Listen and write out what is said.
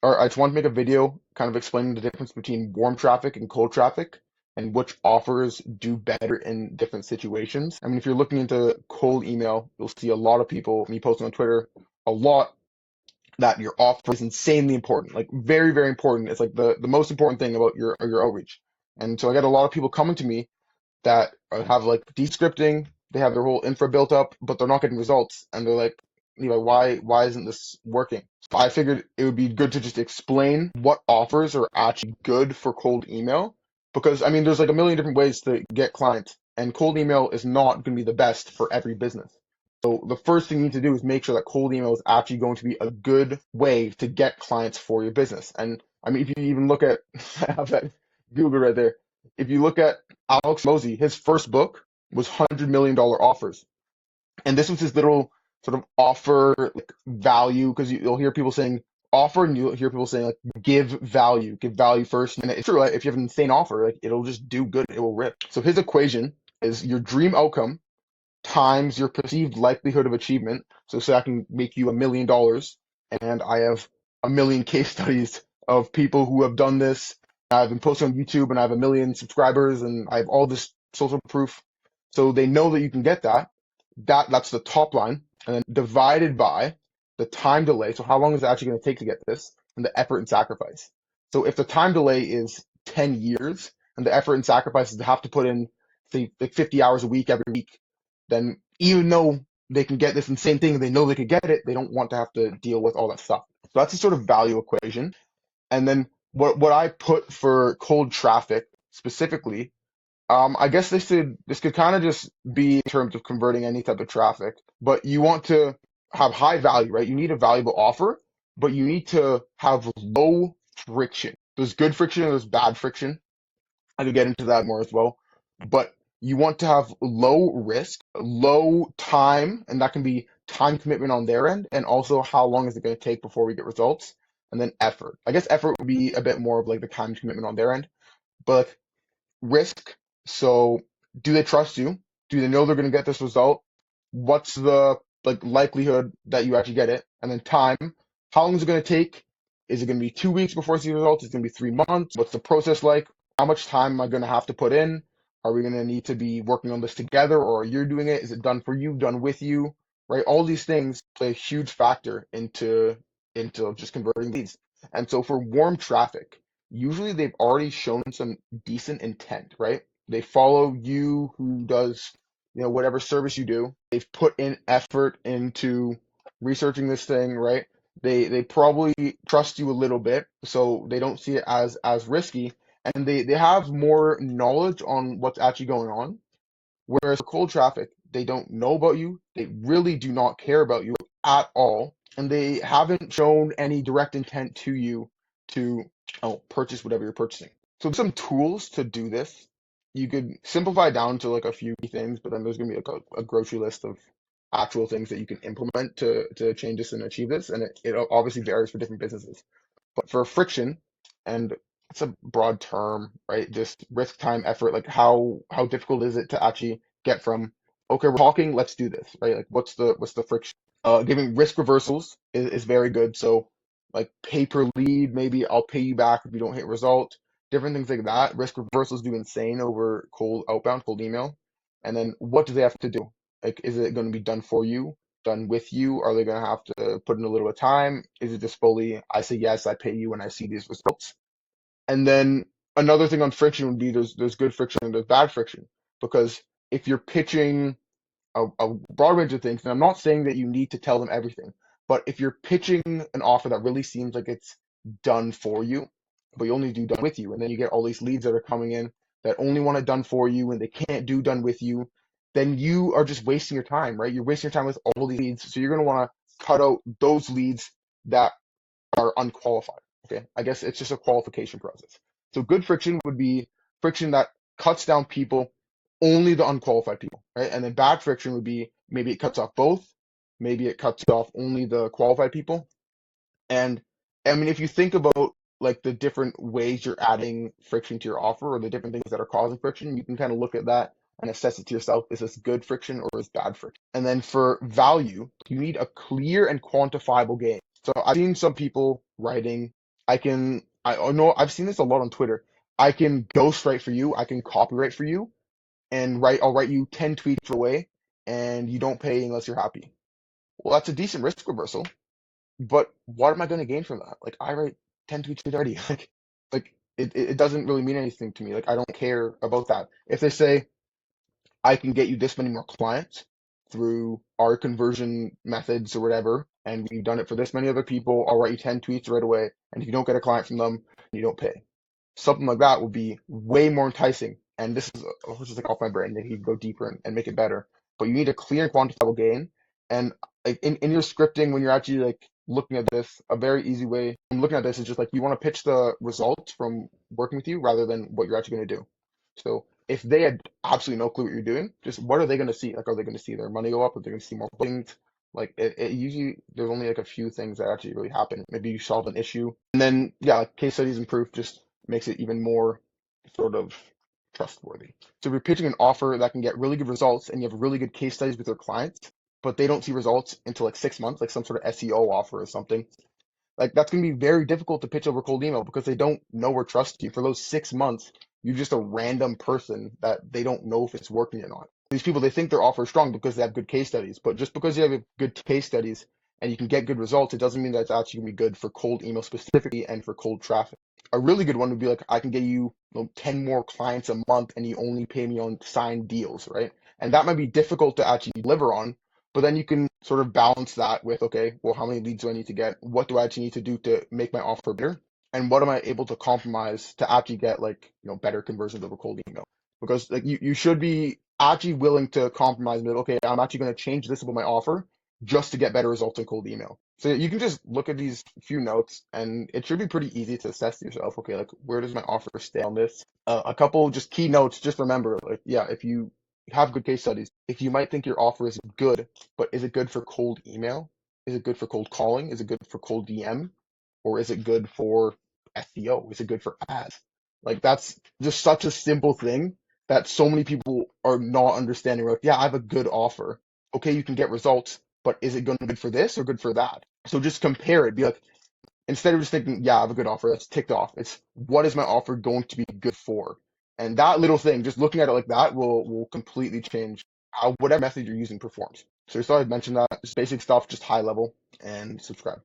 or I just want to make a video kind of explaining the difference between warm traffic and cold traffic and which offers do better in different situations. I mean, if you're looking into cold email, you'll see a lot of people, me posting on Twitter, a lot that your offer is insanely important, like very, very important. It's like the most important thing about your outreach. And so I get a lot of people coming to me that have like descripting, they have their whole infra built up, but they're not getting results. And they're like, why isn't this working? So I figured it would be good to just explain what offers are actually good for cold email. Because I mean, there's like a million different ways to get clients, and cold email is not going to be the best for every business. So the first thing you need to do is make sure that cold email is actually going to be a good way to get clients for your business. And I mean, if you even look at, I have that Google right there. If you look at Alex Mosey, his first book was $100 million offers. And this was his little sort of offer like, value, because you'll hear people saying offer and you'll hear people saying like give value first. And it's true, like, if you have an insane offer, like it'll just do good, it will rip. So his equation is your dream outcome times your perceived likelihood of achievement. So say I can make you $1 million, and I have a million case studies of people who have done this. I've been posting on YouTube and I have a million subscribers and I have all this social proof. So they know that you can get that. That's the top line. And then divided by the time delay. So how long is it actually going to take to get this? And the effort and sacrifice. So if the time delay is 10 years and the effort and sacrifice is to have to put in, say, like 50 hours a week every week, then even though they can get this insane thing, they know they could get it, they don't want to have to deal with all that stuff. So that's the sort of value equation. And then what I put for cold traffic specifically, I guess this could kind of just be in terms of converting any type of traffic, but you want to have high value, right? You need a valuable offer, but you need to have low friction. There's good friction and there's bad friction. I could get into that more as well. But you want to have low risk, low time, and that can be time commitment on their end, and also how long is it going to take before we get results, and then effort. I guess effort would be a bit more of like the time commitment on their end, but risk. So do they trust you? Do they know they're going to get this result? What's the like likelihood that you actually get it? And then time. How long is it going to take? Is it going to be 2 weeks before I see the results? Is it going to be 3 months? What's the process like? How much time am I going to have to put in? Are we going to need to be working on this together, or are you doing it? Is it done for you, done with you? Right? All these things play a huge factor into just converting leads. And so for warm traffic, usually they've already shown some decent intent, right? They follow you who does, whatever service you do. They've put in effort into researching this thing, right? They probably trust you a little bit, so they don't see it as risky, and they have more knowledge on what's actually going on. Whereas for cold traffic, they don't know about you. They really do not care about you at all, and they haven't shown any direct intent to you to purchase whatever you're purchasing. So there's some tools to do this. You could simplify down to like a few key things, but then there's gonna be like a grocery list of actual things that you can implement to change this and achieve this, and it obviously varies for different businesses. But for friction, and it's a broad term, right? Just risk, time, effort. Like how difficult is it to actually get from okay, we're talking, let's do this, right? Like what's the friction? Giving risk reversals is very good. So like pay per lead, maybe I'll pay you back if you don't hit result. Different things like that. Risk reversals do insane over cold outbound, cold email. And then what do they have to do? Like, is it going to be done for you? Done with you? Are they going to have to put in a little bit of time? Is it just fully, I say yes, I pay you when I see these results? And then another thing on friction would be there's good friction and there's bad friction. Because if you're pitching a broad range of things, and I'm not saying that you need to tell them everything, but if you're pitching an offer that really seems like it's done for you, but you only do done with you, and then you get all these leads that are coming in that only want it done for you and they can't do done with you, then you are just wasting your time, right? You're wasting your time with all these leads. So you're going to want to cut out those leads that are unqualified. Okay. I guess it's just a qualification process. So good friction would be friction that cuts down people, only the unqualified people, right? And then bad friction would be maybe it cuts off both, maybe it cuts off only the qualified people. And I mean, if you think about like the different ways you're adding friction to your offer or the different things that are causing friction, you can kind of look at that and assess it to yourself. Is this good friction or is bad friction? And then for value, you need a clear and quantifiable gain. So I've seen some people writing I know I've seen this a lot on Twitter. I can ghostwrite for you, I can copyright for you, and I'll write you 10 tweets away, and you don't pay unless you're happy. Well, that's a decent risk reversal, but what am I going to gain from that? Like I write 10 tweets already. It doesn't really mean anything to me. Like I don't care about that. If they say I can get you this many more clients through our conversion methods or whatever, and we've done it for this many other people, I'll write you 10 tweets right away. And if you don't get a client from them, you don't pay. Something like that would be way more enticing. And this is like off my brain. Maybe you can go deeper and make it better. But you need a clear and quantifiable gain. And like in your scripting, when you're actually like looking at this, a very easy way I'm looking at this is just like you want to pitch the results from working with you rather than what you're actually going to do. So if they had absolutely no clue what you're doing, just what are they going to see? Like, are they going to see their money go up? Are they going to see more bookings? Like, it usually, there's only like a few things that actually really happen. Maybe you solve an issue. And then, yeah, like case studies and proof just makes it even more sort of trustworthy. So if you're pitching an offer that can get really good results and you have really good case studies with your clients, but they don't see results until like 6 months, like some sort of SEO offer or something, like that's going to be very difficult to pitch over cold email because they don't know or trust you. For those 6 months, you're just a random person that they don't know if it's working or not. These people, they think their offer is strong because they have good case studies, but just because you have good case studies and you can get good results, it doesn't mean that it's actually going to be good for cold email specifically and for cold traffic. A really good one would be like, I can get you, 10 more clients a month and you only pay me on signed deals, right? And that might be difficult to actually deliver on, but then you can sort of balance that with, okay, well, how many leads do I need to get? What do I actually need to do to make my offer better? And what am I able to compromise to actually get like, better conversions over cold email? Because like you should be actually willing to compromise and be like, okay, I'm actually going to change this about my offer just to get better results in cold email. So you can just look at these few notes and it should be pretty easy to assess yourself. Okay, like where does my offer stay on this? A couple just key notes, just remember, like, yeah, if you have good case studies, if you might think your offer is good, but is it good for cold email? Is it good for cold calling? Is it good for cold DM? Or is it good for SEO? Is it good for ads? Like that's just such a simple thing that so many people are not understanding. Like, yeah, I have a good offer. Okay, you can get results, but is it going to be good for this or good for that? So just compare it. Be like, instead of just thinking, yeah, I have a good offer, that's ticked off. It's what is my offer going to be good for? And that little thing, just looking at it like that will completely change how whatever method you're using performs. So I just thought I'd mention that. Just basic stuff, just high level, and subscribe.